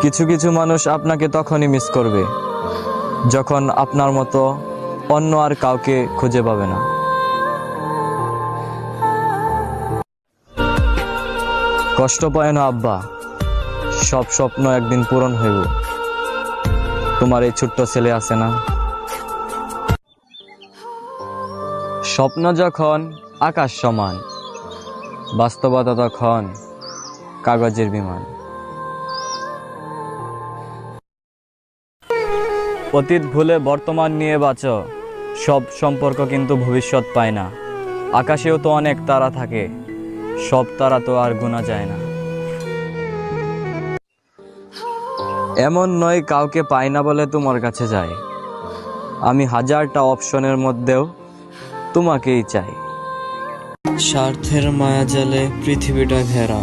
কিছু কিছু মানুষ আপনাকে তখনই মিস করবে যখন আপনার মতো অন্য আর কাউকে খুঁজে পাবে না। কষ্ট পায় না আব্বা, সব স্বপ্ন একদিন পূরণ হইব। তোমার এই ছোট্ট ছেলে আছে না, স্বপ্ন যখন আকাশ সমান, বাস্তবতা তখন কাগজের বিমান। অতীত ভুলে বর্তমান নিয়ে বাঁচো, সব সম্পর্ক কিন্তু ভবিষ্যৎ পায় না। আকাশেও তো অনেক তারা থাকে, সব তারা তো আর গোনা যায় না। এমন নয় কাউকে পাই না বলে তোমার কাছে যাই, আমি হাজারটা অপশনের মধ্যেও তোমাকেই চাই। স্বার্থের মায়াজালে পৃথিবীটা ঘেরা,